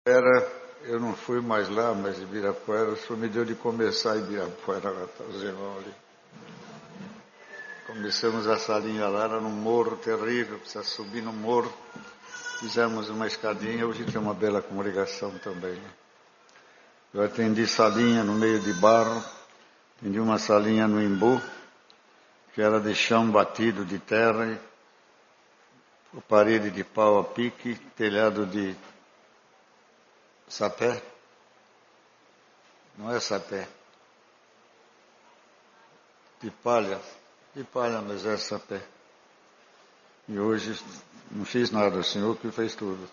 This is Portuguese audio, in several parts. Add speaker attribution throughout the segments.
Speaker 1: Eu não fui mais lá, mas Ibirapuera, o senhor me deu de começar Ibirapuera, lá tá os irmãos ali. Começamos a salinha lá, era num morro terrível, precisa subir no morro. Fizemos uma escadinha, hoje tem uma bela congregação também, né? Eu atendi salinha no meio de barro, atendi uma salinha no Imbu, que era de chão batido de terra, e parede de pau a pique, telhado de sapé. Não é sapé. De palha, mas é sapé. E hoje não fiz nada, o senhor que fez tudo.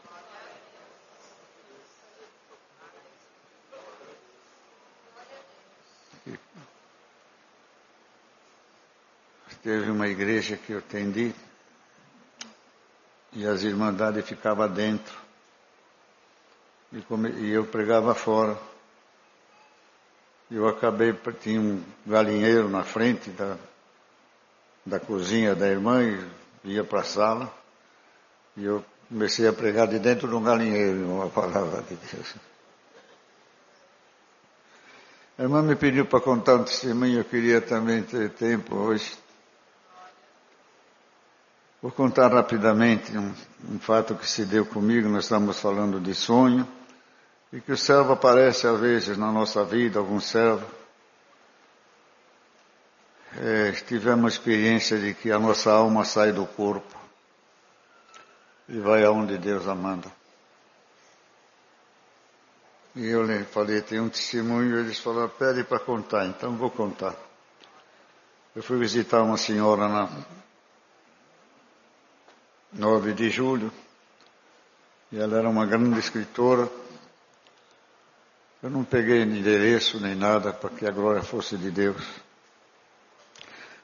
Speaker 1: Teve uma igreja que eu atendi e as irmandades ficavam dentro e eu pregava fora. Eu acabei, tinha um galinheiro na frente da cozinha da irmã e ia para a sala e eu comecei a pregar de dentro de um galinheiro, uma palavra de Deus. A irmã me pediu para contar um testemunho, eu queria também ter tempo hoje. Vou contar rapidamente um fato que se deu comigo. Nós estamos falando de sonho, e que o servo aparece às vezes na nossa vida, algum servo. Tivemos a experiência de que a nossa alma sai do corpo e vai aonde Deus a manda. E eu lhe falei, tem um testemunho, eles falaram, pede para contar, então vou contar. Eu fui visitar uma senhora na 9 de julho, e ela era uma grande escritora. Eu não peguei endereço nem nada para que a glória fosse de Deus.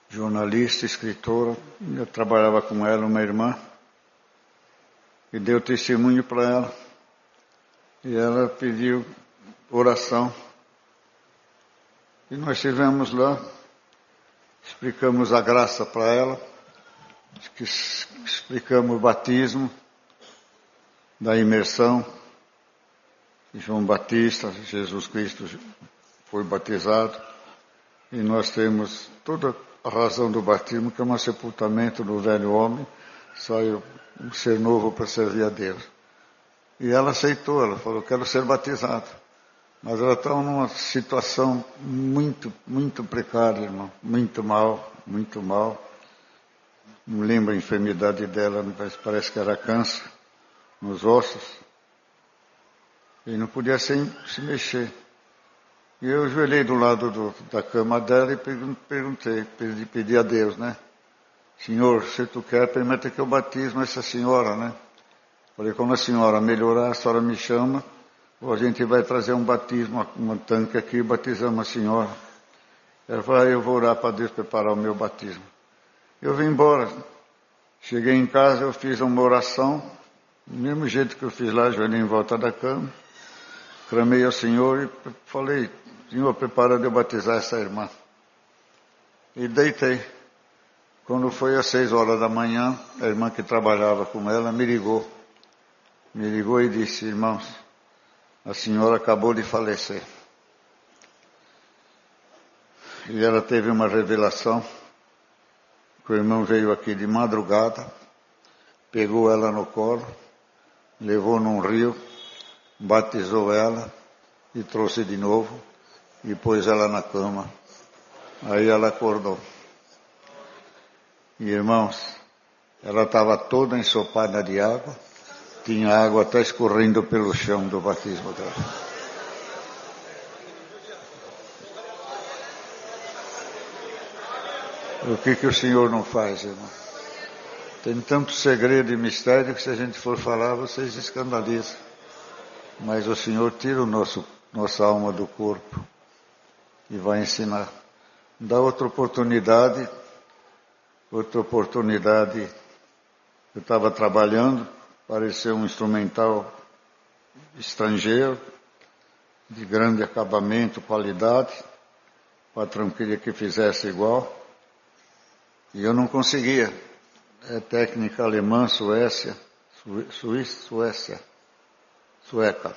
Speaker 1: Jornalista, escritora, eu trabalhava com ela, uma irmã, e deu testemunho para ela. E ela pediu oração. E nós estivemos lá, explicamos a graça para ela, explicamos o batismo, da imersão. João Batista, Jesus Cristo foi batizado, e nós temos toda a razão do batismo, que é um sepultamento do velho homem, sai um ser novo para servir a Deus. E ela aceitou, ela falou, quero ser batizada. Mas ela está numa situação muito, muito precária, irmão, muito mal, muito mal. Não lembro a enfermidade dela, mas parece que era câncer nos ossos. E não podia se mexer. E eu ajoelhei do lado da cama dela e perguntei, pedi a Deus, né? Senhor, se tu quer, permita que eu batismo essa senhora, né? Falei, quando a senhora melhorar, a senhora me chama, ou a gente vai trazer um batismo, um tanque aqui, e batizamos a senhora. Ela falou, eu vou orar para Deus preparar o meu batismo. Eu vim embora. Cheguei em casa, eu fiz uma oração, do mesmo jeito que eu fiz lá, ajoelhei em volta da cama. Clamei ao Senhor e falei, Senhor, prepara de eu batizar essa irmã. E deitei. Quando foi às 6 horas da manhã, a irmã que trabalhava com ela me ligou. Me ligou e disse, irmãos, a senhora acabou de falecer. E ela teve uma revelação, que o irmão veio aqui de madrugada, pegou ela no colo, levou num rio, batizou ela e trouxe de novo e pôs ela na cama. Aí ela acordou. E irmãos, ela estava toda ensopada de água, tinha água até escorrendo pelo chão do batismo dela. O que o Senhor não faz, irmão? Tem tanto segredo e mistério que se a gente for falar, vocês escandalizam. Mas o Senhor tira nossa alma do corpo e vai ensinar. Dá outra oportunidade. Eu estava trabalhando, pareceu um instrumental estrangeiro, de grande acabamento, qualidade. O patrão queria que fizesse igual. E eu não conseguia. É técnica alemã, Suécia, sueca.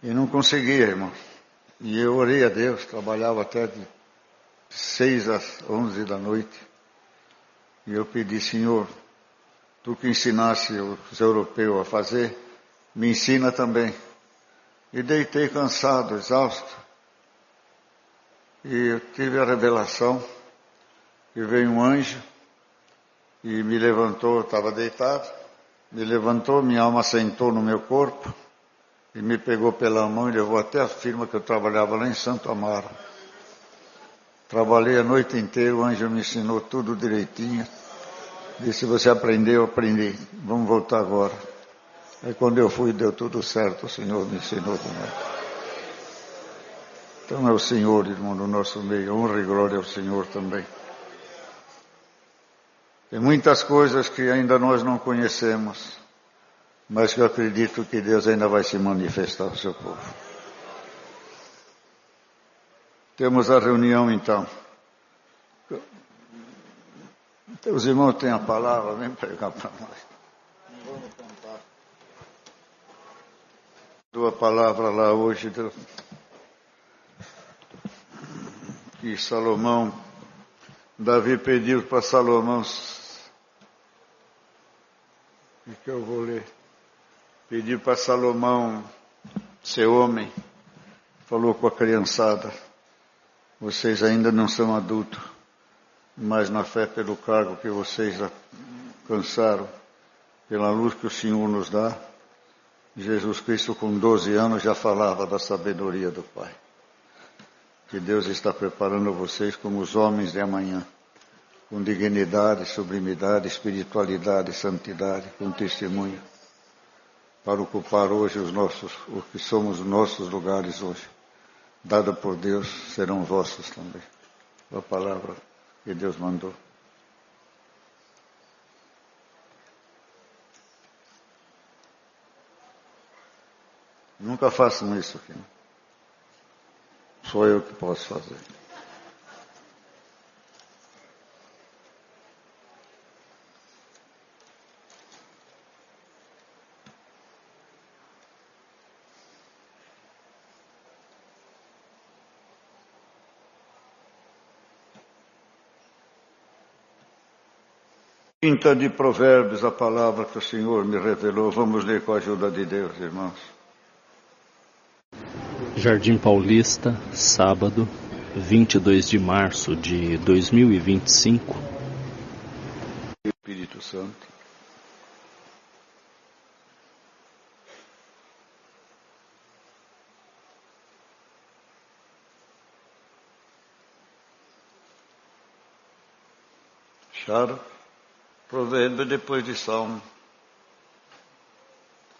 Speaker 1: E não conseguia, irmão. E eu orei a Deus, trabalhava até de 6 às 11 da noite. E eu pedi, Senhor, Tu que ensinasse os europeus a fazer, me ensina também. E deitei cansado, exausto. E eu tive a revelação que veio um anjo e me levantou, eu estava deitado, me levantou, minha alma sentou no meu corpo e me pegou pela mão e levou até a firma que eu trabalhava lá em Santo Amaro. Trabalhei a noite inteira, o anjo me ensinou tudo direitinho. Disse, você aprendeu, eu aprendi, vamos voltar agora. Aí quando eu fui, deu tudo certo, o Senhor me ensinou de novo. Então é o Senhor, irmão, no nosso meio, honra e glória ao Senhor também. Tem muitas coisas que ainda nós não conhecemos, mas que eu acredito que Deus ainda vai se manifestar ao seu povo. Temos a reunião então. Os irmãos têm a palavra, vem pregar para nós. Não vamos cantar. Dou a palavra lá hoje, que Salomão, Davi pediu para Salomão, o que eu vou ler? Pediu para Salomão ser homem, falou com a criançada, vocês ainda não são adultos, mas na fé pelo cargo que vocês alcançaram, pela luz que o Senhor nos dá, Jesus Cristo com 12 anos já falava da sabedoria do Pai. Que Deus está preparando vocês como os homens de amanhã, com dignidade, sublimidade, espiritualidade, santidade, com testemunho, para ocupar hoje o que somos os nossos lugares hoje. Dado por Deus, serão vossos também. A palavra que Deus mandou. Nunca façam isso aqui. Só eu que posso fazer. Quinta de Provérbios, a palavra que o Senhor me revelou. Vamos ler com a ajuda de Deus, irmãos.
Speaker 2: Jardim Paulista, sábado, 22 de março de 2025.
Speaker 1: Espírito Santo. Acharam? Provérbio depois de Salmo.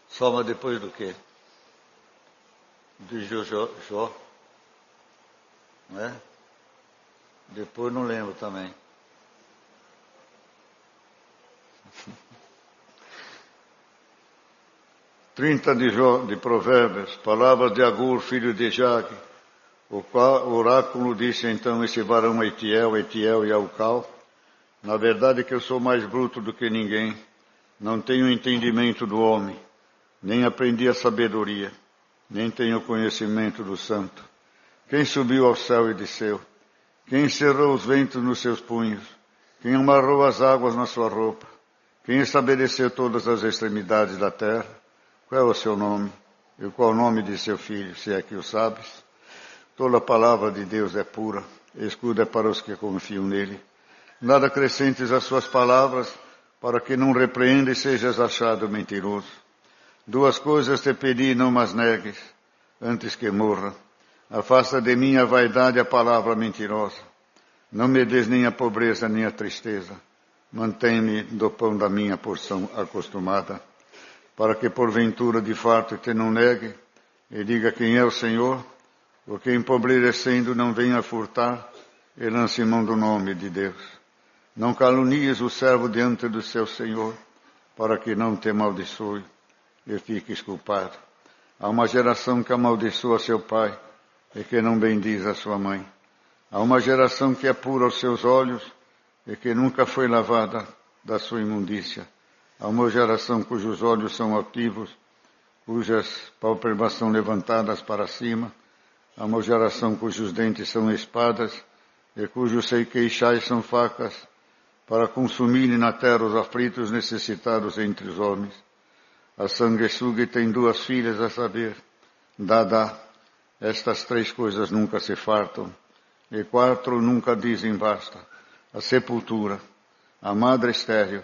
Speaker 1: Salmo depois do quê? De Jó, não é? Depois não lembro também. de Provérbios, palavras de Agur, filho de Jaque. O oráculo disse então esse varão Etiel e Aucal, na verdade que eu sou mais bruto do que ninguém, não tenho entendimento do homem, nem aprendi a sabedoria. Nem tenho conhecimento do santo. Quem subiu ao céu e desceu? Quem encerrou os ventos nos seus punhos? Quem amarrou as águas na sua roupa? Quem estabeleceu todas as extremidades da terra? Qual é o seu nome? E qual é o nome de seu filho, se é que o sabes? Toda a palavra de Deus é pura, escudo é para os que confiam nele. Nada acrescentes às suas palavras, para que não repreenda e sejas achado mentiroso. 2 coisas te pedi, não mas negues, antes que morra. Afasta de mim a vaidade e a palavra mentirosa. Não me des nem a pobreza nem a tristeza. Mantém-me do pão da minha porção acostumada, para que porventura de farto te não negue, e diga quem é o Senhor, porque empobrecendo não venha furtar, e lance mão do nome de Deus. Não calunies o servo diante do seu Senhor, para que não te amaldiçoe e fiques culpado. Há uma geração que amaldiçoa seu pai e que não bendiz a sua mãe. Há uma geração que é pura aos seus olhos e que nunca foi lavada da sua imundícia. Há uma geração cujos olhos são altivos, cujas pálpebras são levantadas para cima, a uma geração cujos dentes são espadas, e cujos queixais são facas, para consumirem na terra os aflitos necessitados entre os homens. A sanguessuga tem 2 filhas, a saber, Dada. Estas 3 coisas nunca se fartam, e 4 nunca dizem basta. A sepultura, a madre estéril,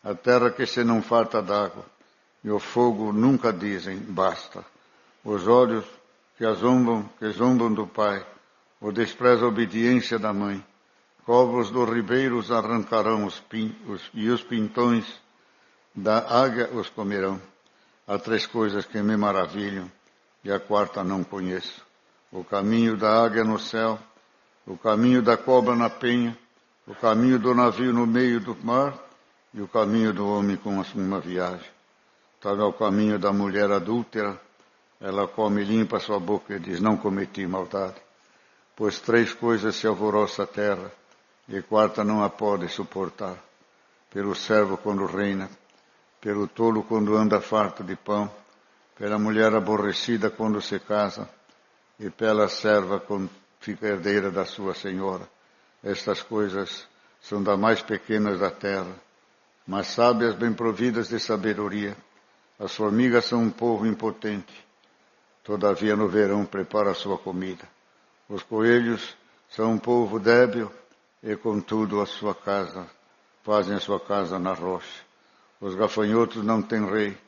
Speaker 1: a terra que se não farta d'água, e o fogo nunca dizem basta. Os olhos que zombam do pai, o despreza a obediência da mãe. Cobros dos ribeiros arrancarão e os pintões da águia os comerão. Há 3 coisas que me maravilham, e a 4ª não conheço. O caminho da águia no céu, o caminho da cobra na penha, o caminho do navio no meio do mar, e o caminho do homem com uma viagem. Tal é o caminho da mulher adúltera. Ela come e limpa sua boca e diz, não cometi maldade. Pois 3 coisas se alvoroça a terra, e 4ª não a pode suportar. Pelo servo quando reina, pelo tolo quando anda farto de pão, pela mulher aborrecida quando se casa, e pela serva quando fica herdeira da sua senhora. Estas coisas são das mais pequenas da terra, mas sábias bem providas de sabedoria. As formigas são um povo impotente, todavia no verão prepara a sua comida. Os coelhos são um povo débil, e contudo fazem a sua casa na rocha. Os gafanhotos não têm rei,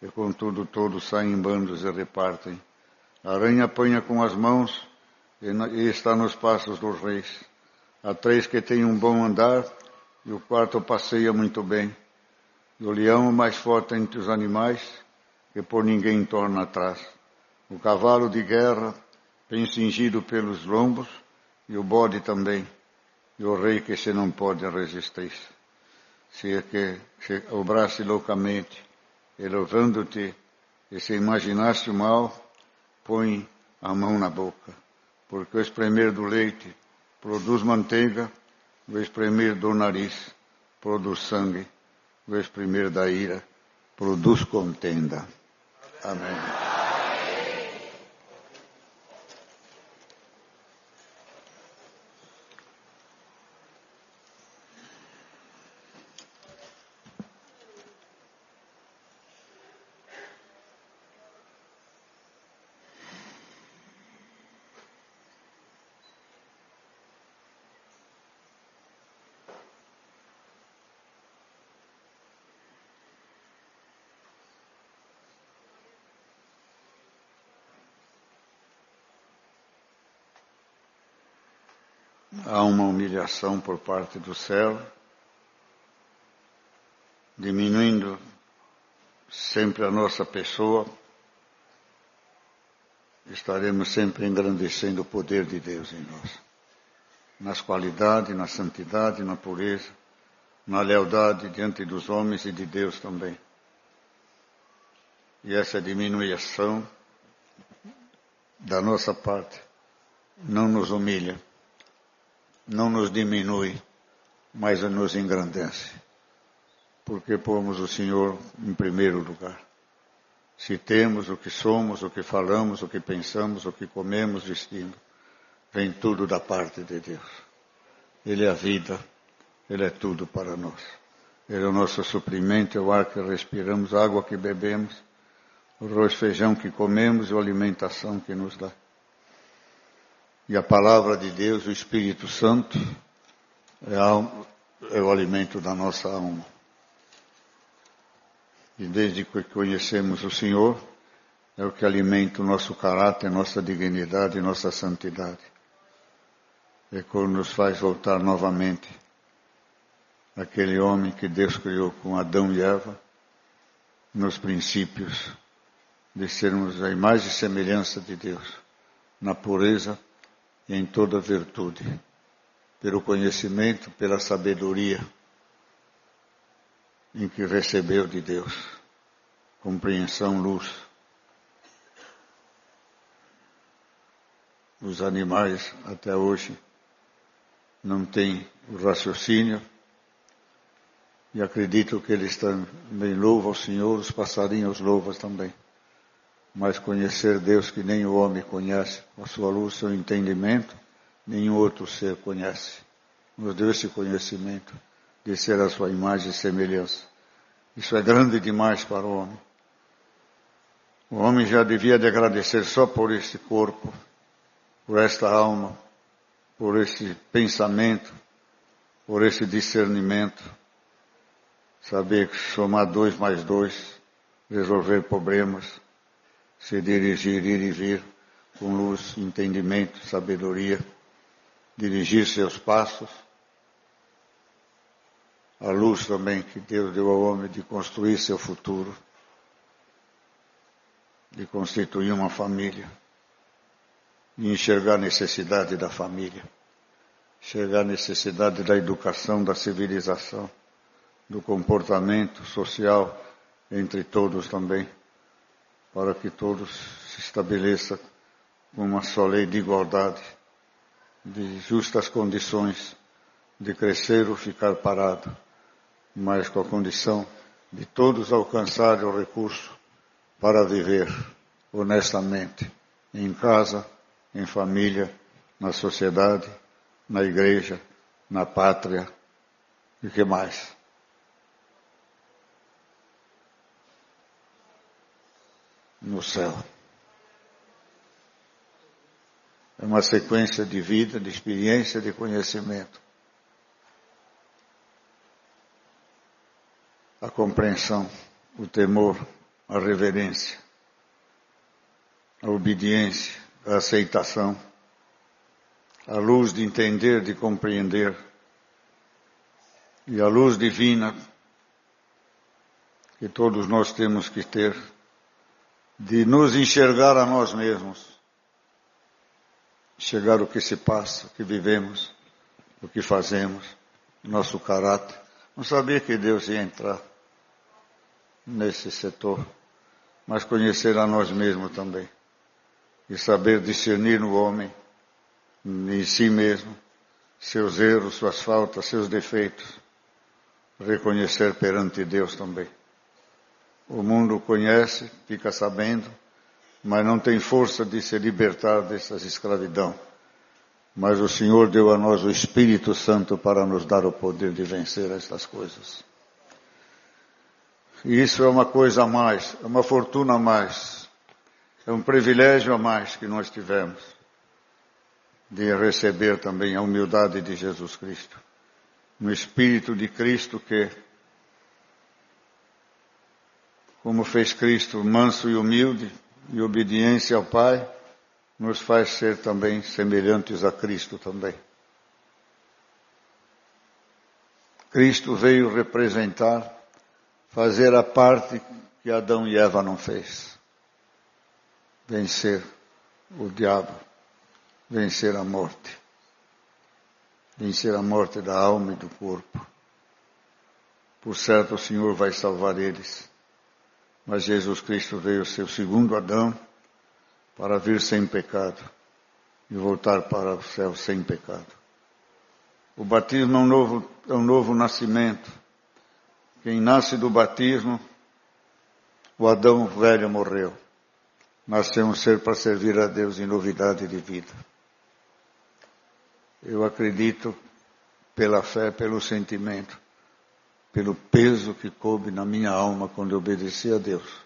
Speaker 1: e contudo todos saem em bandos e repartem. A aranha apanha com as mãos, e está nos passos dos reis. Há 3 que têm um bom andar, e o 4º passeia muito bem. E o leão mais forte entre os animais, que por ninguém torna atrás. O cavalo de guerra, bem cingido pelos lombos, e o bode também, e o rei que se não pode resistir. Se obrasse loucamente, elevando-te, e se imaginaste o mal, põe a mão na boca, porque o espremer do leite produz manteiga, o espremer do nariz produz sangue, o espremer da ira produz contenda. Amém. Há uma humilhação por parte do céu, diminuindo sempre a nossa pessoa, estaremos sempre engrandecendo o poder de Deus em nós. Nas qualidades, na santidade, na pureza, na lealdade diante dos homens e de Deus também. E essa diminuição da nossa parte não nos humilha, não nos diminui, mas nos engrandece. Porque pomos o Senhor em primeiro lugar. Se temos o que somos, o que falamos, o que pensamos, o que comemos, vestimos, vem tudo da parte de Deus. Ele é a vida, Ele é tudo para nós. Ele é o nosso suprimento, é o ar que respiramos, a água que bebemos, o arroz e feijão que comemos e a alimentação que nos dá. E a palavra de Deus, o Espírito Santo, é o alimento da nossa alma. E desde que conhecemos o Senhor, é o que alimenta o nosso caráter, nossa dignidade e nossa santidade. É quando nos faz voltar novamente àquele homem que Deus criou com Adão e Eva, nos princípios de sermos a imagem e semelhança de Deus, na pureza e em toda virtude, pelo conhecimento, pela sabedoria em que recebeu de Deus, compreensão, luz. Os animais até hoje não têm o raciocínio e acreditam que eles também louvam ao Senhor, os passarinhos louvam também. mas conhecer Deus que nem o homem conhece, com a sua luz, seu entendimento, nenhum outro ser conhece. Nos deu esse conhecimento de ser a sua imagem e semelhança. Isso é grande demais para o homem. O homem já devia de agradecer só por este corpo, por esta alma, por esse pensamento, por esse discernimento. Saber que somar 2 mais 2, resolver problemas, se dirigir, ir e vir, com luz, entendimento, sabedoria, dirigir seus passos. A luz também que Deus deu ao homem de construir seu futuro, de constituir uma família, de enxergar a necessidade da família, enxergar a necessidade da educação, da civilização, do comportamento social entre todos também, para que todos se estabeleçam com uma só lei de igualdade, de justas condições de crescer ou ficar parado, mas com a condição de todos alcançarem o recurso para viver honestamente, em casa, em família, na sociedade, na igreja, na pátria, e o que mais? No céu. É uma sequência de vida, de experiência, de conhecimento. A compreensão, o temor, a reverência, a obediência, a aceitação, a luz de entender, de compreender, e a luz divina que todos nós temos que ter, de nos enxergar a nós mesmos, enxergar o que se passa, o que vivemos, o que fazemos, nosso caráter. Não sabia que Deus ia entrar nesse setor, mas conhecer a nós mesmos também. E saber discernir no homem, em si mesmo, seus erros, suas faltas, seus defeitos. Reconhecer perante Deus também. O mundo conhece, fica sabendo, mas não tem força de se libertar dessas escravidão. Mas o Senhor deu a nós o Espírito Santo para nos dar o poder de vencer estas coisas. E isso é uma coisa a mais, é uma fortuna a mais, é um privilégio a mais que nós tivemos de receber também a humildade de Jesus Cristo. No Espírito de Cristo que, como fez Cristo manso e humilde, e obediência ao Pai, nos faz ser também semelhantes a Cristo também. Cristo veio representar, fazer a parte que Adão e Eva não fez. Vencer o diabo, vencer a morte. Vencer a morte da alma e do corpo. Por certo, o Senhor vai salvar eles. Mas Jesus Cristo veio ser o segundo Adão para vir sem pecado e voltar para o céu sem pecado. O batismo é um novo nascimento. Quem nasce do batismo, o Adão velho morreu. Nasceu um ser para servir a Deus em novidade de vida. Eu acredito pela fé, pelo sentimento, pelo peso que coube na minha alma quando eu obedeci a Deus.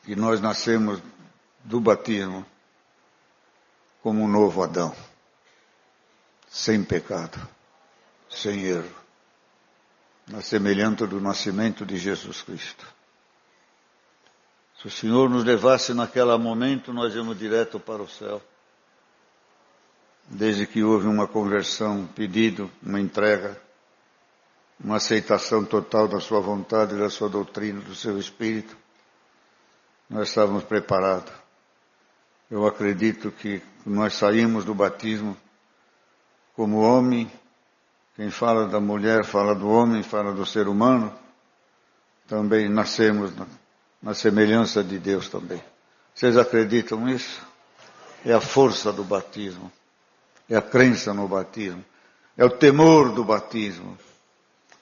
Speaker 1: Que nós nascemos do batismo como um novo Adão, sem pecado, sem erro, na semelhança do nascimento de Jesus Cristo. Se o Senhor nos levasse naquele momento, nós íamos direto para o céu. Desde que houve uma conversão, um pedido, uma entrega, uma aceitação total da sua vontade, da sua doutrina, do seu Espírito, nós estávamos preparados. Eu acredito que nós saímos do batismo como homem. Quem fala da mulher, fala do homem, fala do ser humano. Também nascemos na semelhança de Deus também. Vocês acreditam nisso? é a força do batismo, é a crença no batismo, é o temor do batismo,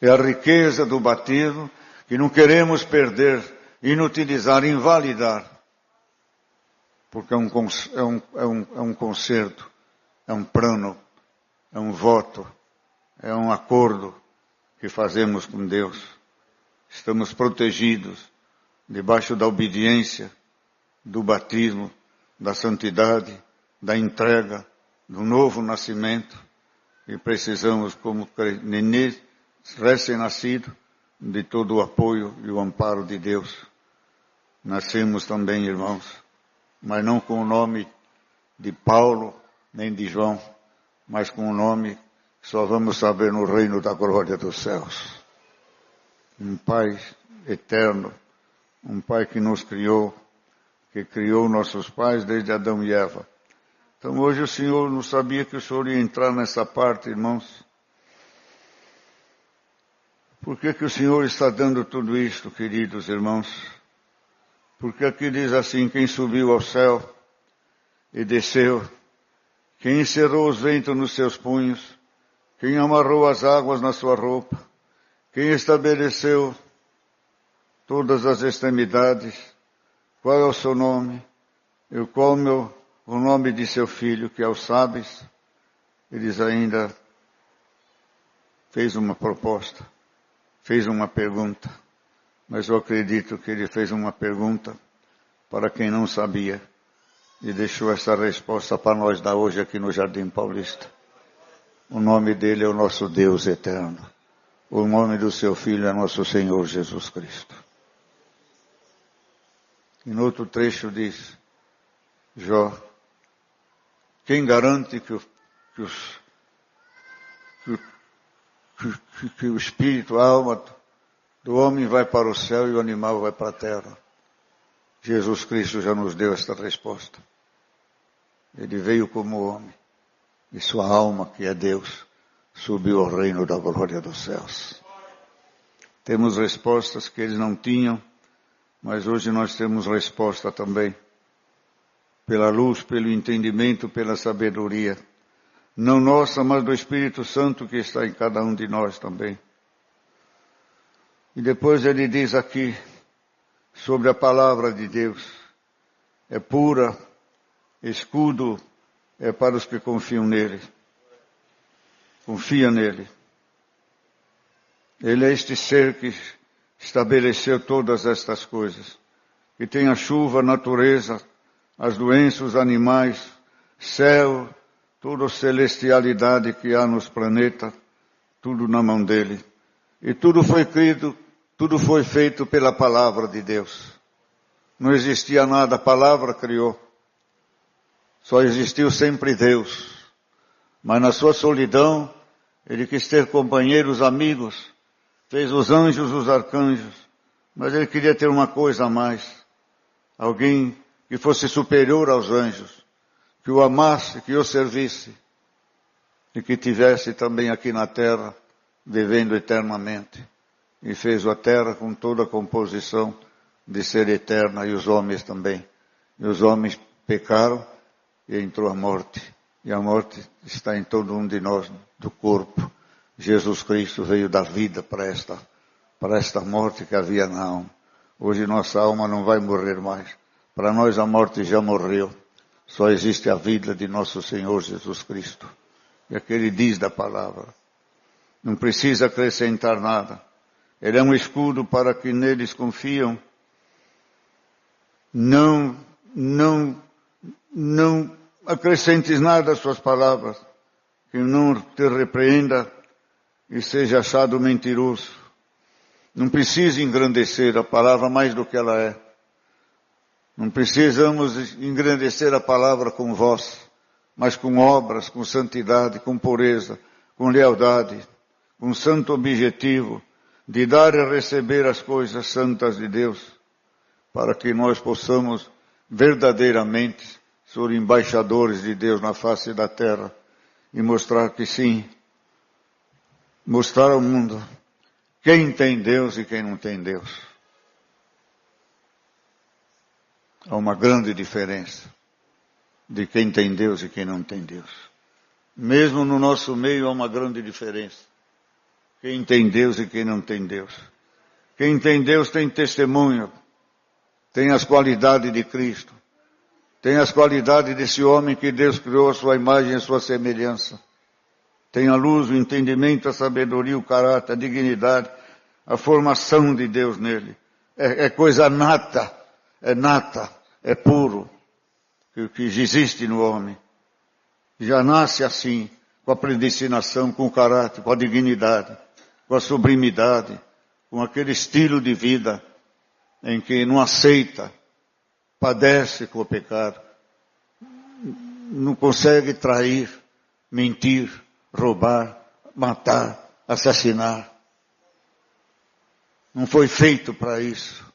Speaker 1: é a riqueza do batismo que não queremos perder, inutilizar, invalidar, porque é um concerto, é um plano, é um voto, é um acordo que fazemos com Deus. Estamos protegidos debaixo da obediência, do batismo, da santidade, da entrega, do novo nascimento. E precisamos, como nenê recém-nascido, de todo o apoio e o amparo de Deus. Nascemos também, irmãos, mas não com o nome de Paulo, nem de João, mas com o nome que só vamos saber no reino da glória dos céus. Um Pai eterno, um Pai que nos criou, que criou nossos pais desde Adão e Eva. Então hoje o Senhor não sabia que o Senhor ia entrar nessa parte, irmãos. Por que o Senhor está dando tudo isto, queridos irmãos? Porque aqui diz assim, quem subiu ao céu e desceu, quem encerrou os ventos nos seus punhos, quem amarrou as águas na sua roupa, quem estabeleceu todas as extremidades, qual é o seu nome, e qual o nome de seu filho, que é o Sabes. Eles ainda fez uma proposta, fez uma pergunta, mas eu acredito que ele fez uma pergunta para quem não sabia e deixou essa resposta para nós dar hoje aqui no Jardim Paulista. O nome dele é o nosso Deus eterno. O nome do seu Filho é nosso Senhor Jesus Cristo. E no outro trecho diz, Jó, quem garante que o espírito, a alma do homem vai para o céu e o animal vai para a terra? Jesus Cristo já nos deu esta resposta. Ele veio como homem e sua alma, que é Deus, subiu ao reino da glória dos céus. Temos respostas que eles não tinham, mas hoje nós temos resposta também. Pela luz, pelo entendimento, pela sabedoria. Não nossa, mas do Espírito Santo que está em cada um de nós também. E depois ele diz aqui, sobre a palavra de Deus. É pura, escudo, é para os que confiam nele. Confia nele. Ele é este ser que estabeleceu todas estas coisas. Que tem a chuva, a natureza, as doenças, os animais, céu, toda a celestialidade que há nos planetas, tudo na mão dele. E tudo foi criado, tudo foi feito pela palavra de Deus. Não existia nada, a palavra criou. Só existiu sempre Deus. Mas na sua solidão, ele quis ter companheiros, amigos, fez os anjos, os arcanjos, mas ele queria ter uma coisa a mais. Alguém que fosse superior aos anjos, que o amasse, que o servisse, e que tivesse também aqui na terra, vivendo eternamente. E fez a terra com toda a composição de ser eterna, e os homens também. E os homens pecaram, e entrou a morte. E a morte está em todo um de nós, do corpo. Jesus Cristo veio dar vida para esta morte que havia na alma. Hoje nossa alma não vai morrer mais. Para nós a morte já morreu. Só existe a vida de nosso Senhor Jesus Cristo. E aquele diz da palavra. Não precisa acrescentar nada. Ele é um escudo para que neles confiam. Não acrescentes nada às suas palavras. Que não te repreenda e seja achado mentiroso. Não precisa engrandecer a palavra mais do que ela é. Não precisamos engrandecer a palavra com voz, mas com obras, com santidade, com pureza, com lealdade, com santo objetivo de dar e receber as coisas santas de Deus, para que nós possamos verdadeiramente ser embaixadores de Deus na face da terra e mostrar que sim, mostrar ao mundo quem tem Deus e quem não tem Deus. Há uma grande diferença. de quem tem Deus e quem não tem Deus. Mesmo no nosso meio há uma grande diferença. Quem tem Deus e quem não tem Deus. Quem tem Deus tem testemunho, tem as qualidades de Cristo, tem as qualidades desse homem que Deus criou a sua imagem e a sua semelhança. Tem a luz, o entendimento, a sabedoria, o caráter, a dignidade, a formação de Deus nele. É coisa nata, é puro, que existe no homem. Já nasce assim, com a predestinação, com o caráter, com a dignidade, com a sublimidade, com aquele estilo de vida em que não aceita, padece com o pecado, não consegue trair, mentir, roubar, matar, assassinar. Não foi feito para isso.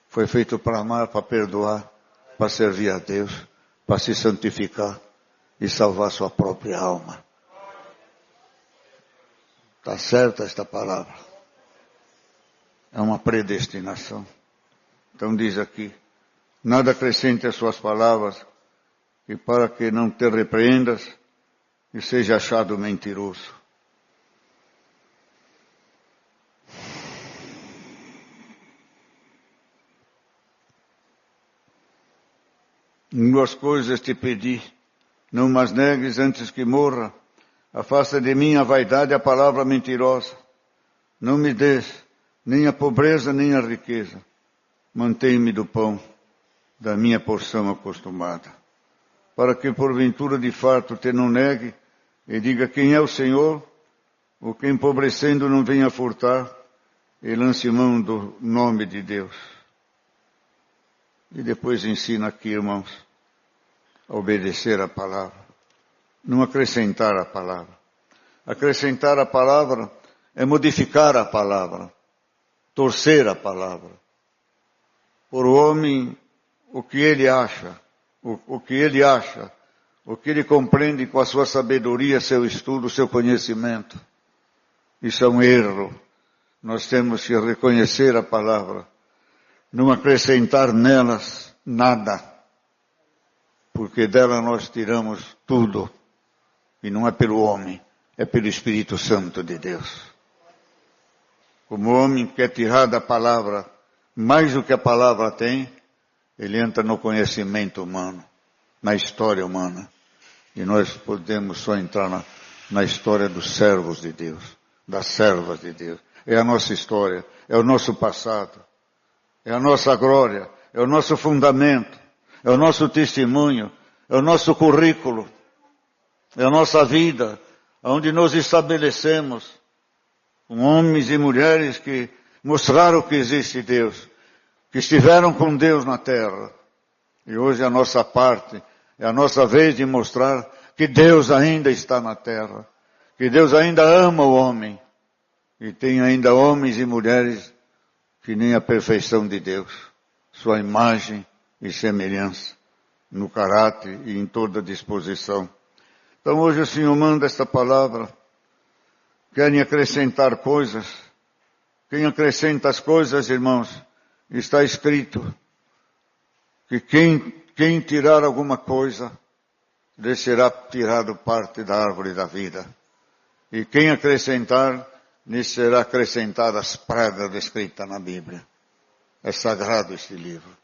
Speaker 1: Foi feito para amar, para perdoar, para servir a Deus, para se santificar e salvar sua própria alma. Está certa esta palavra? É uma predestinação. Então diz aqui, nada acrescente as suas palavras, e para que não te repreendas e seja achado mentiroso. Duas coisas te pedi, não mas negues antes que morra, afasta de mim a vaidade e a palavra mentirosa. Não me des nem a pobreza nem a riqueza, mantém-me do pão da minha porção acostumada, para que porventura de fato te não negue e diga quem é o Senhor, ou que empobrecendo não venha furtar e lance mão do nome de Deus. E depois ensina aqui, irmãos, a obedecer a palavra, não acrescentar a palavra. Acrescentar a palavra é modificar a palavra, torcer a palavra. Por o homem, o que ele acha, o que ele compreende com a sua sabedoria, seu estudo, seu conhecimento. Isso é um erro. Nós temos que reconhecer a palavra, não acrescentar nelas nada, porque dela nós tiramos tudo, e não é pelo homem, é pelo Espírito Santo de Deus. Como o homem quer tirar da palavra mais do que a palavra tem, ele entra no conhecimento humano, na história humana. E nós podemos só entrar na história dos servos de Deus, das servas de Deus. É a nossa história, é o nosso passado, é a nossa glória, é o nosso fundamento, é o nosso testemunho, é o nosso currículo, é a nossa vida, onde nos estabelecemos com homens e mulheres que mostraram que existe Deus, que estiveram com Deus na terra. E hoje a nossa parte, é a nossa vez de mostrar que Deus ainda está na terra, que Deus ainda ama o homem, e tem ainda homens e mulheres que nem a perfeição de Deus, sua imagem e semelhança, no caráter e em toda disposição. Então hoje o Senhor manda esta palavra. Querem acrescentar coisas. Quem acrescenta as coisas, irmãos, está escrito que quem tirar alguma coisa, lhe será tirado parte da árvore da vida. E quem acrescentar, lhe será acrescentada as pragas descritas na Bíblia. É sagrado este livro.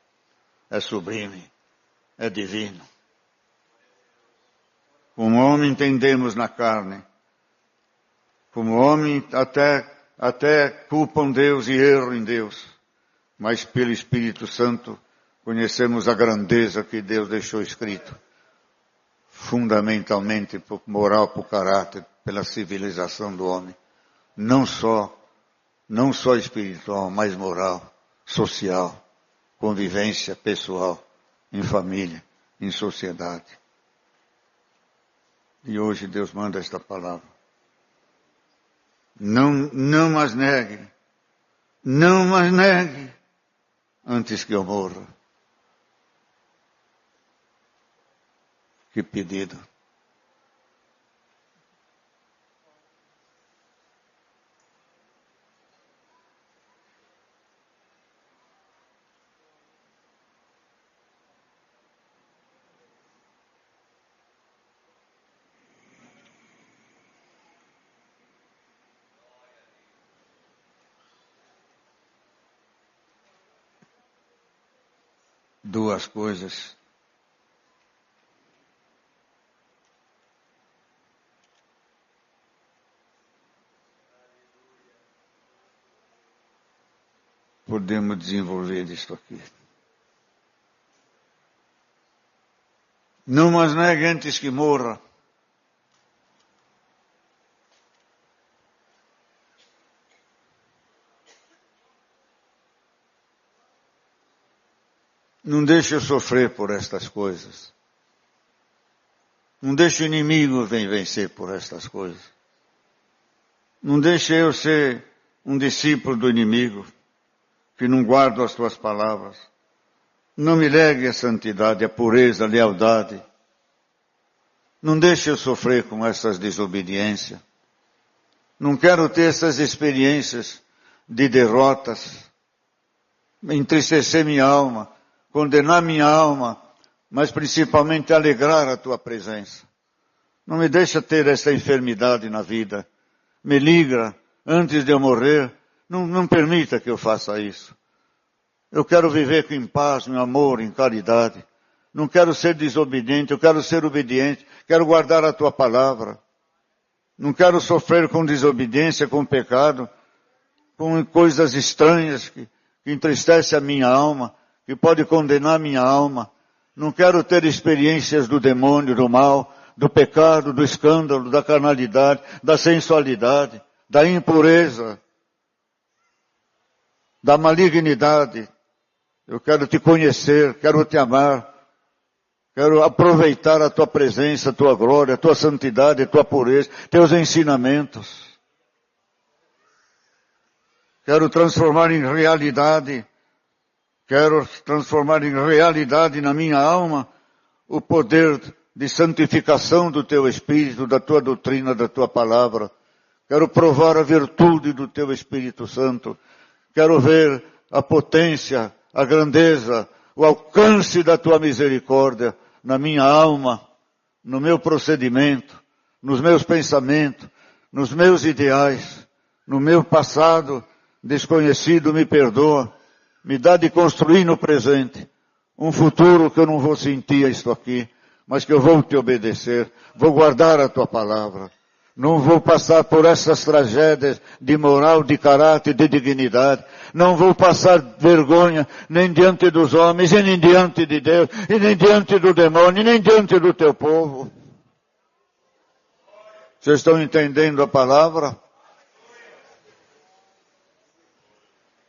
Speaker 1: É sublime. É divino. Como homem entendemos na carne. Como homem até culpam Deus e erram em Deus. Mas pelo Espírito Santo conhecemos a grandeza que Deus deixou escrito. Fundamentalmente por moral, por caráter, pela civilização do homem. Não só espiritual, mas moral, social, convivência pessoal, em família, em sociedade. E hoje Deus manda esta palavra. Não mais negue, antes que eu morra. Que pedido. duas coisas. Podemos desenvolver isto aqui. Não, mas não é antes que morra. Não deixe eu sofrer por estas coisas. Não deixe o inimigo vencer por estas coisas. Não deixe eu ser um discípulo do inimigo, que não guardo as tuas palavras. Não me legue a santidade, a pureza, a lealdade. Não deixe eu sofrer com essas desobediências. Não quero ter essas experiências de derrotas, entristecer minha alma, condenar minha alma, mas principalmente alegrar a tua presença. Não me deixa ter essa enfermidade na vida. Me livra antes de eu morrer. Não permita que eu faça isso. Eu quero viver em paz, em amor, em caridade. Não quero ser desobediente, eu quero ser obediente. Quero guardar a tua palavra. Não quero sofrer com desobediência, com pecado, com coisas estranhas que entristecem a minha alma, que pode condenar minha alma. Não quero ter experiências do demônio, do mal, do pecado, do escândalo, da carnalidade, da sensualidade, da impureza, da malignidade. Eu quero te conhecer, quero te amar, quero aproveitar a tua presença, a tua glória, a tua santidade, a tua pureza, teus ensinamentos. Quero transformar em realidade na minha alma o poder de santificação do teu Espírito, da tua doutrina, da tua palavra. Quero provar a virtude do teu Espírito Santo. Quero ver a potência, a grandeza, o alcance da tua misericórdia na minha alma, no meu procedimento, nos meus pensamentos, nos meus ideais, no meu passado desconhecido, me perdoa. Me dá de construir no presente um futuro que eu não vou sentir isto aqui, mas que eu vou te obedecer, vou guardar a tua palavra. Não vou passar por essas tragédias de moral, de caráter, de dignidade. Não vou passar vergonha nem diante dos homens, e nem diante de Deus, e nem diante do demônio, e nem diante do teu povo. Vocês estão entendendo a palavra?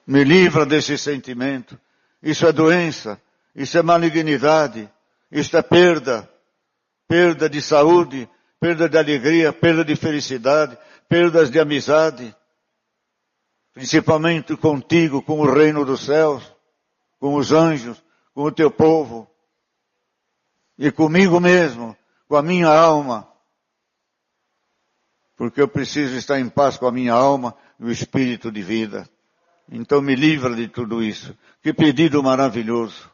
Speaker 1: Me livra desse sentimento. Isso é doença, isso é malignidade, isso é perda de saúde, perda de alegria, perda de felicidade, perdas de amizade, principalmente contigo, com o reino dos céus, com os anjos, com o teu povo, e comigo mesmo, com a minha alma, porque eu preciso estar em paz com a minha alma e o espírito de vida. Então me livra de tudo isso. Que pedido maravilhoso.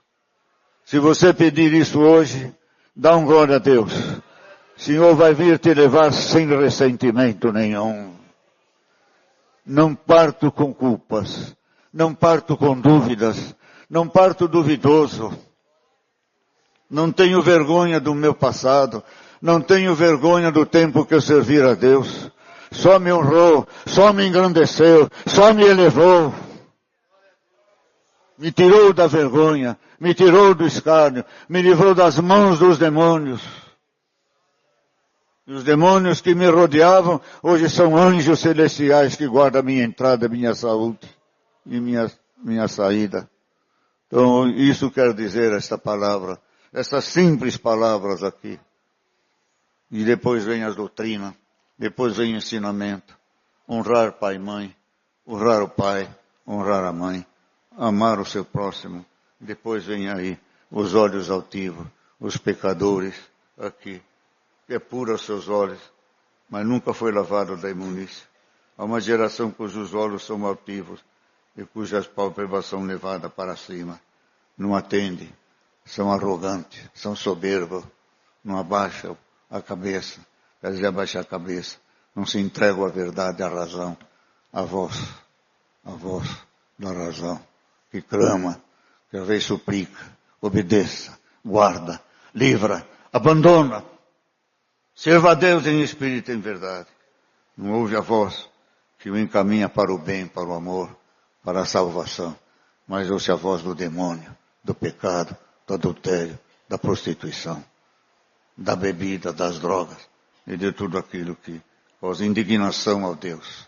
Speaker 1: Se você pedir isso hoje, dá um glória a Deus. O Senhor vai vir te levar sem ressentimento nenhum. Não parto com culpas. Não parto com dúvidas. Não parto duvidoso. Não tenho vergonha do meu passado. Não tenho vergonha do tempo que eu servi a Deus. Só me honrou, só me engrandeceu, só me elevou. Me tirou da vergonha, me tirou do escárnio, me livrou das mãos dos demônios. E os demônios que me rodeavam, hoje são anjos celestiais que guardam a minha entrada, a minha saúde e minha saída. Então, isso quer dizer esta palavra, essas simples palavras aqui. E depois vem as doutrinas. Depois vem o ensinamento. Honrar pai e mãe. Honrar o pai. Honrar a mãe. Amar o seu próximo. Depois vem aí os olhos altivos. Os pecadores aqui. Que é puro aos seus olhos. Mas nunca foi lavado da imundícia. Há uma geração cujos olhos são altivos. E cujas pálpebras são levadas para cima. Não atende. São arrogantes. São soberbos. Não abaixam a cabeça. Quer dizer, abaixar a cabeça. Não se entregam à verdade, à razão. A voz da razão, que clama, que às vezes suplica. obedeça, guarda, livra, abandona. Serva a Deus em espírito e em verdade. Não ouve a voz que o encaminha para o bem, para o amor, para a salvação, mas ouve a voz do demônio, do pecado, do adultério, da prostituição, da bebida, das drogas e de tudo aquilo que causa indignação ao Deus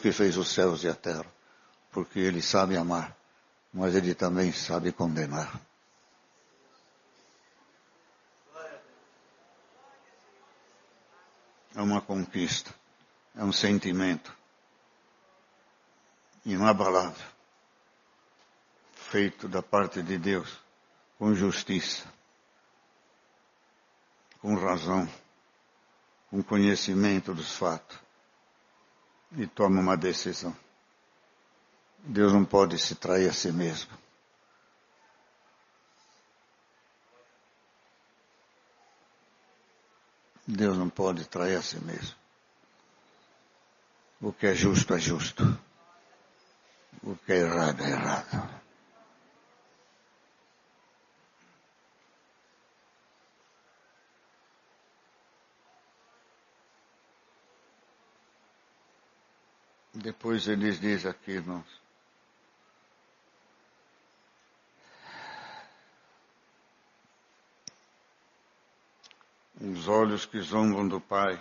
Speaker 1: que fez os céus e a terra, porque Ele sabe amar, mas Ele também sabe condenar. É uma conquista, é um sentimento inabalável, feito da parte de Deus, com justiça, com razão, com conhecimento dos fatos, e toma uma decisão. Deus não pode se trair a si mesmo. Deus não pode trair a si mesmo. O que é justo é justo. O que é errado é errado. Depois eles dizem aqui, irmãos, os olhos que zombam do pai,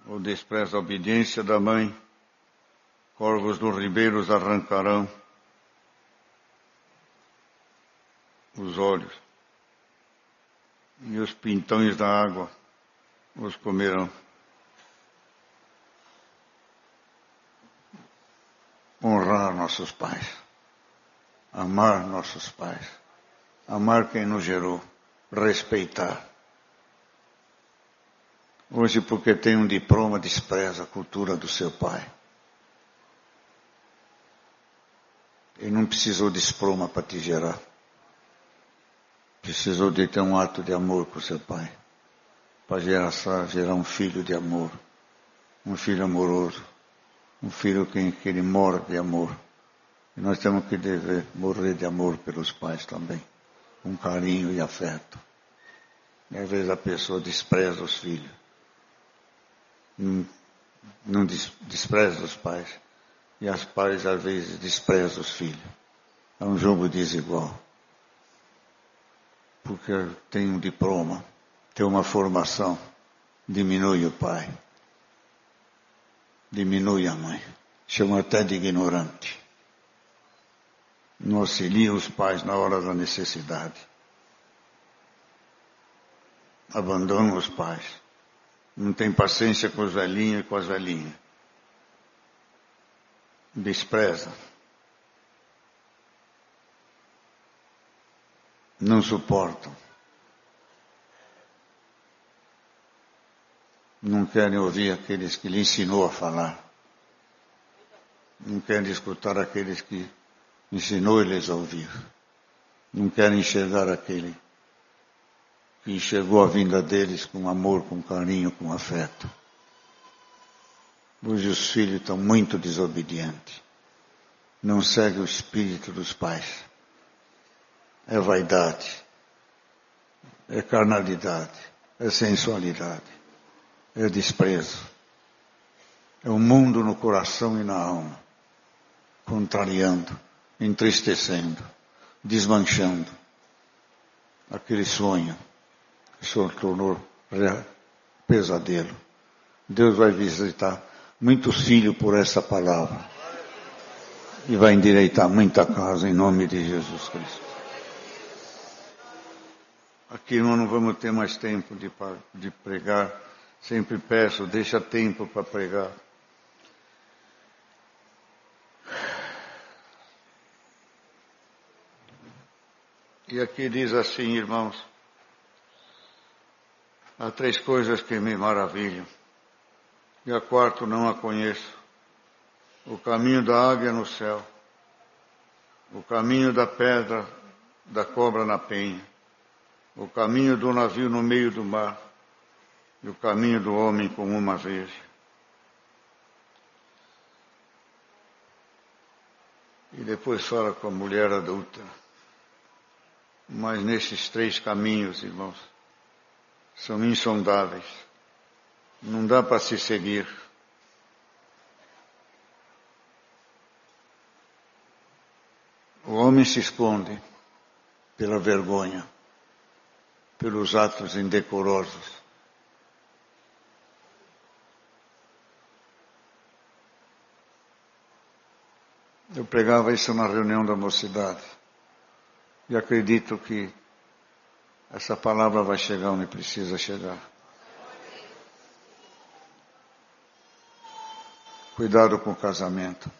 Speaker 1: ou desprezam a obediência da mãe, corvos dos ribeiros arrancarão os olhos, e os pintões da água os comerão. Honrar nossos pais, amar nossos pais, amar quem nos gerou, respeitar. Hoje, porque tem um diploma, despreza a cultura do seu pai. Ele não precisou de diploma para te gerar. Precisou de ter um ato de amor com seu pai, para gerar um filho de amor, um filho amoroso, um filho que ele mora de amor. E nós temos que morrer de amor pelos pais também, com carinho e afeto. E às vezes a pessoa despreza os filhos, não despreza os pais, e os pais às vezes desprezam os filhos. É um jogo desigual. Porque tem um diploma, tem uma formação, diminui o pai, diminui a mãe, chama até de ignorante. Não auxilia os pais na hora da necessidade. Abandona os pais. Não tem paciência com os velhinhos e com as velhinhas. Despreza. Não suportam. Não querem ouvir aqueles que lhe ensinou a falar. Não querem escutar aqueles que ensinou eles a ouvir. Não querem enxergar aquele que enxergou a vinda deles com amor, com carinho, com afeto. Hoje os filhos estão muito desobedientes. Não seguem o espírito dos pais. É vaidade, é carnalidade, é sensualidade, é desprezo. É o mundo no coração e na alma, contrariando, entristecendo, desmanchando aquele sonho que se tornou pesadelo. Deus vai visitar muitos filhos por essa palavra e vai endireitar muita casa em nome de Jesus Cristo. Aqui nós não vamos ter mais tempo de pregar. Sempre peço, deixa tempo para pregar. E aqui diz assim, irmãos, há 3 coisas que me maravilham, e a 4ª não a conheço. O caminho da águia no céu, o caminho da pedra, da cobra na penha, o caminho do navio no meio do mar, e o caminho do homem como uma virgem. E depois fala com a mulher adulta. Mas nesses 3 caminhos, irmãos, são insondáveis. Não dá para se seguir. O homem se esconde pela vergonha, pelos atos indecorosos. Eu pregava isso na reunião da mocidade. E acredito que essa palavra vai chegar onde precisa chegar. Cuidado com o casamento.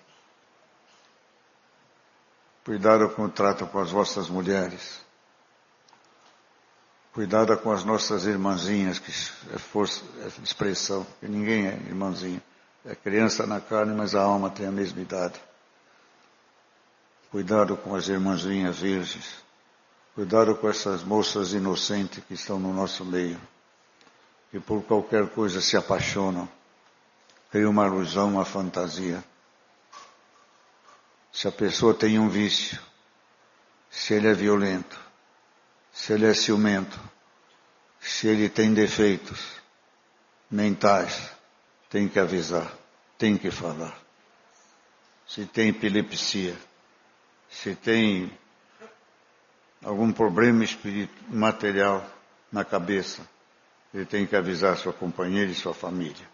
Speaker 1: Cuidado com o trato com as vossas mulheres. Cuidado com as nossas irmãzinhas, que é força, é expressão, que ninguém é irmãzinha. É criança na carne, mas a alma tem a mesma idade. Cuidado com as irmãzinhas virgens. Cuidado com essas moças inocentes que estão no nosso meio. Que por qualquer coisa se apaixonam. Criam uma ilusão, uma fantasia. Se a pessoa tem um vício, se ele é violento, se ele é ciumento, se ele tem defeitos mentais, tem que avisar, tem que falar. Se tem epilepsia, se tem algum problema material na cabeça, ele tem que avisar sua companheira e sua família.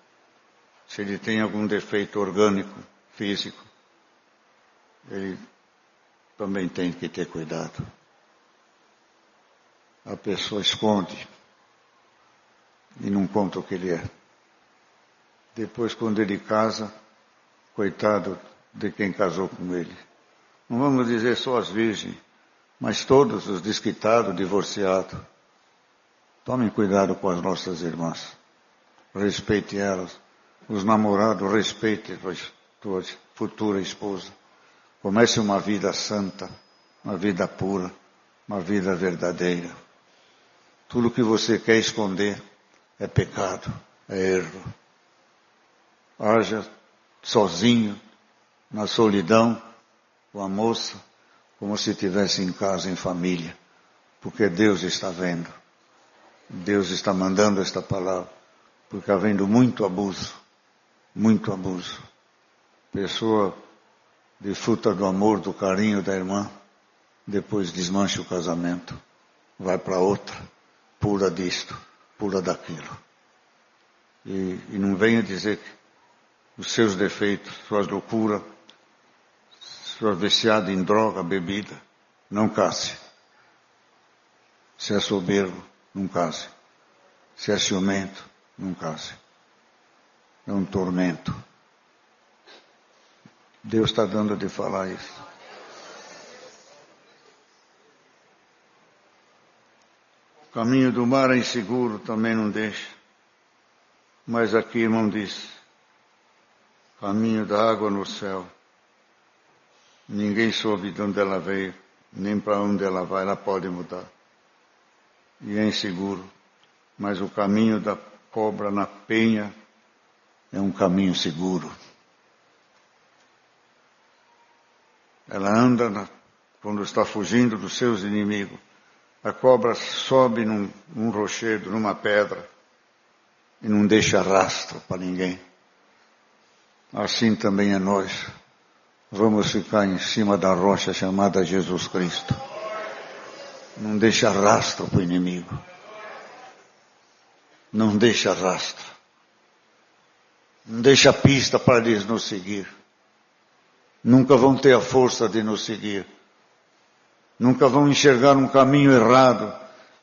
Speaker 1: Se ele tem algum defeito orgânico, físico, ele também tem que ter cuidado. A pessoa esconde e não conta o que ele é. Depois, quando ele casa, coitado de quem casou com ele. Não vamos dizer só as virgens, mas todos os desquitados, divorciados. Tomem cuidado com as nossas irmãs. Respeite elas. Os namorados, respeite a tua futura esposa. Comece uma vida santa, uma vida pura, uma vida verdadeira. Tudo que você quer esconder é pecado, é erro. Haja sozinho, na solidão, com a moça, como se estivesse em casa, em família. Porque Deus está vendo. Deus está mandando esta palavra. Porque havendo muito abuso. Muito abuso. Pessoa desfruta do amor, do carinho da irmã, depois desmancha o casamento, vai para outra, pula disto, pula daquilo. E não venha dizer que os seus defeitos, suas loucuras, sua viciada em droga, bebida, não case. Se é soberbo, não case. Se é ciumento, não case. É um tormento. Deus está dando de falar isso. O caminho do mar é inseguro, também não deixa. Mas aqui, irmão, diz, caminho da água no céu. Ninguém soube de onde ela veio, nem para onde ela vai, ela pode mudar. E é inseguro. Mas o caminho da cobra na penha é um caminho seguro. Ela anda quando está fugindo dos seus inimigos. A cobra sobe num rochedo, numa pedra, e não deixa rastro para ninguém. Assim também é nós. Vamos ficar em cima da rocha chamada Jesus Cristo. Não deixa rastro para o inimigo. Não deixa rastro. Não deixa pista para eles nos seguir. Nunca vão ter a força de nos seguir. Nunca vão enxergar um caminho errado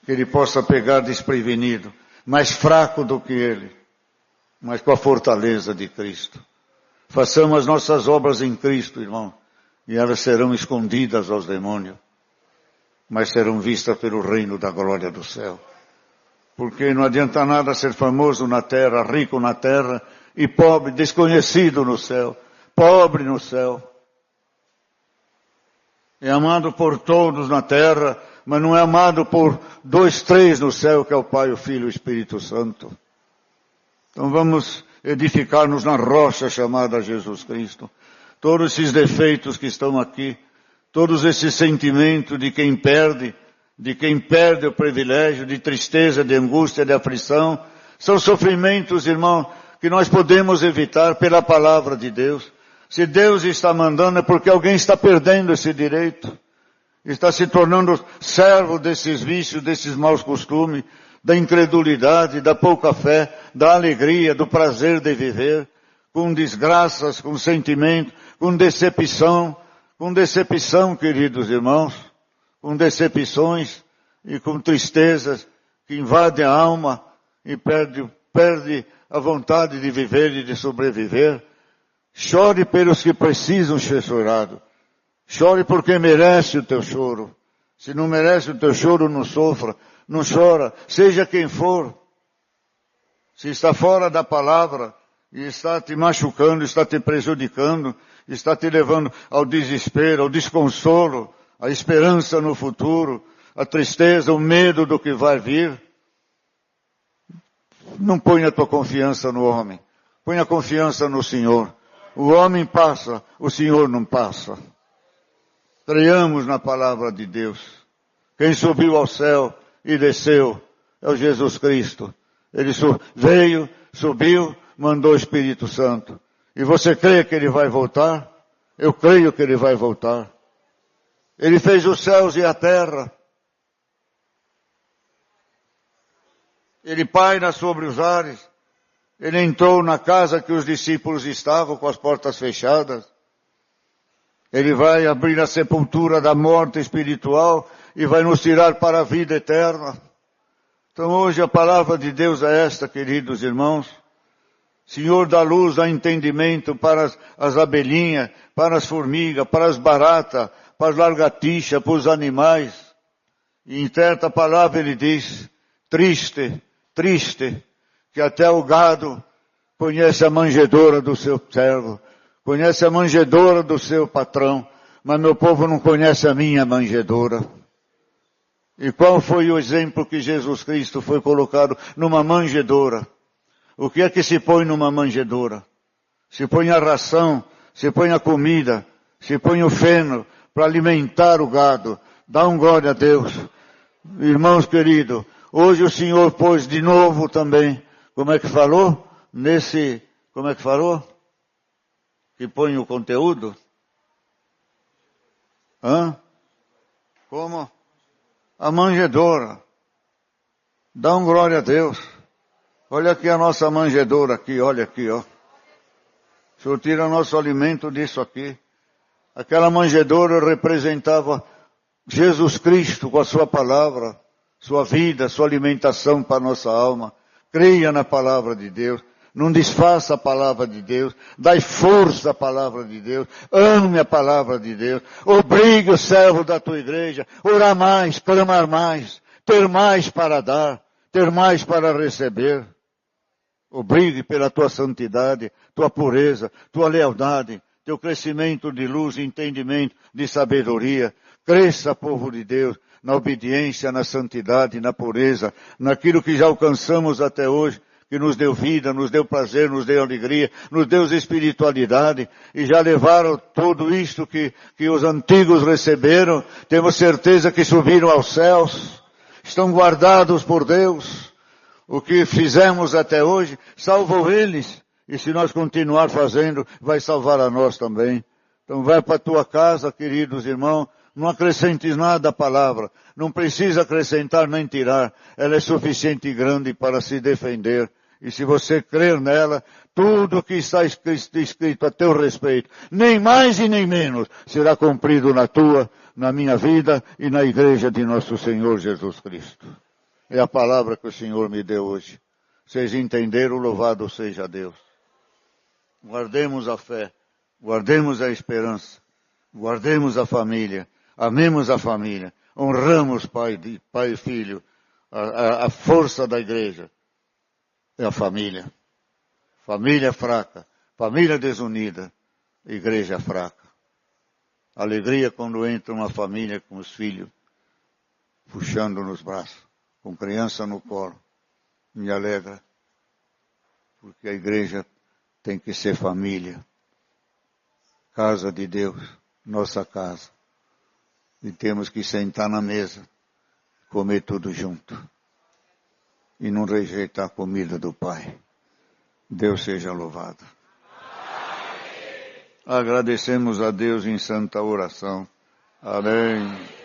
Speaker 1: que ele possa pegar desprevenido, mais fraco do que ele, mas com a fortaleza de Cristo. Façamos as nossas obras em Cristo, irmão, e elas serão escondidas aos demônios, mas serão vistas pelo reino da glória do céu. Porque não adianta nada ser famoso na terra, rico na terra, e pobre, desconhecido no céu. Pobre no céu. É amado por todos na terra, mas não é amado por 2, 3 no céu, que é o Pai, o Filho e o Espírito Santo. Então vamos edificar-nos na rocha chamada Jesus Cristo. Todos esses defeitos que estão aqui, todos esses sentimentos de quem perde, de quem perde o privilégio, de tristeza, de angústia, de aflição. São sofrimentos, irmão, que nós podemos evitar pela palavra de Deus. Se Deus está mandando é porque alguém está perdendo esse direito. Está se tornando servo desses vícios, desses maus costumes, da incredulidade, da pouca fé, da alegria, do prazer de viver, com desgraças, com sentimento, com decepção, queridos irmãos, com decepções e com tristezas que invadem a alma e perde a vontade de viver e de sobreviver. Chore pelos que precisam ser chorados. Chore porque merece o teu choro. Se não merece o teu choro, não sofra, não chora, seja quem for. Se está fora da palavra e está te machucando, está te prejudicando, está te levando ao desespero, ao desconsolo, à esperança no futuro, a tristeza, o medo do que vai vir, não ponha a tua confiança no homem. Ponha a confiança no Senhor. O homem passa, o Senhor não passa. Creiamos na palavra de Deus. Quem subiu ao céu e desceu é o Jesus Cristo. Ele veio, subiu, mandou o Espírito Santo. E você crê que ele vai voltar? Eu creio que ele vai voltar. Ele fez os céus e a terra. Ele paira sobre os ares. Ele entrou na casa que os discípulos estavam com as portas fechadas. Ele vai abrir a sepultura da morte espiritual e vai nos tirar para a vida eterna. Então hoje a palavra de Deus é esta, queridos irmãos. Senhor, dá luz, dá entendimento para as abelhinhas, para as formigas, para as baratas, para as lagartixas, para os animais. E em certa palavra ele diz, triste, que até o gado conhece a manjedoura do seu servo, conhece a manjedoura do seu patrão, mas meu povo não conhece a minha manjedoura. E qual foi o exemplo que Jesus Cristo foi colocado numa manjedoura? O que é que se põe numa manjedoura? Se põe a ração, se põe a comida, se põe o feno para alimentar o gado. Dá um glória a Deus. Irmãos queridos, hoje o Senhor pôs de novo também, como é que falou? Como é que falou? Que põe o conteúdo? Como? A manjedoura. Dá um glória a Deus. Olha aqui a nossa manjedoura aqui, olha aqui, ó. O Senhor tira nosso alimento disso aqui. Aquela manjedoura representava Jesus Cristo com a sua palavra, sua vida, sua alimentação para a nossa alma. Creia na palavra de Deus. Não desfaça a palavra de Deus. Dai força à palavra de Deus. Ame a palavra de Deus. Obrigue o servo da tua igreja. Orar mais, clamar mais. Ter mais para dar. Ter mais para receber. Obrigue pela tua santidade, tua pureza, tua lealdade, teu crescimento de luz, entendimento, de sabedoria. Cresça, povo de Deus, na obediência, na santidade, na pureza, naquilo que já alcançamos até hoje, que nos deu vida, nos deu prazer, nos deu alegria, nos deu espiritualidade, e já levaram tudo isto que os antigos receberam. Temos certeza que subiram aos céus, estão guardados por Deus. O que fizemos até hoje, salvou eles. E se nós continuar fazendo, vai salvar a nós também. Então vai para a tua casa, queridos irmãos. Não acrescentes nada à palavra. Não precisa acrescentar nem tirar. Ela é suficiente e grande para se defender. E se você crer nela, tudo que está escrito a teu respeito, nem mais e nem menos, será cumprido na tua, na minha vida e na igreja de nosso Senhor Jesus Cristo. É a palavra que o Senhor me deu hoje. Vocês entenderam, louvado seja Deus. Guardemos a fé, guardemos a esperança, guardemos a família, amemos a família, honramos pai e filho. A força da igreja é a família. Família fraca, família desunida, igreja fraca. Alegria quando entra uma família com os filhos puxando nos braços, com criança no colo. Me alegra, porque a igreja tem que ser família. Casa de Deus, nossa casa. E temos que sentar na mesa comer tudo junto e não rejeitar a comida do Pai. Deus seja louvado. Agradecemos a Deus em santa oração. Amém.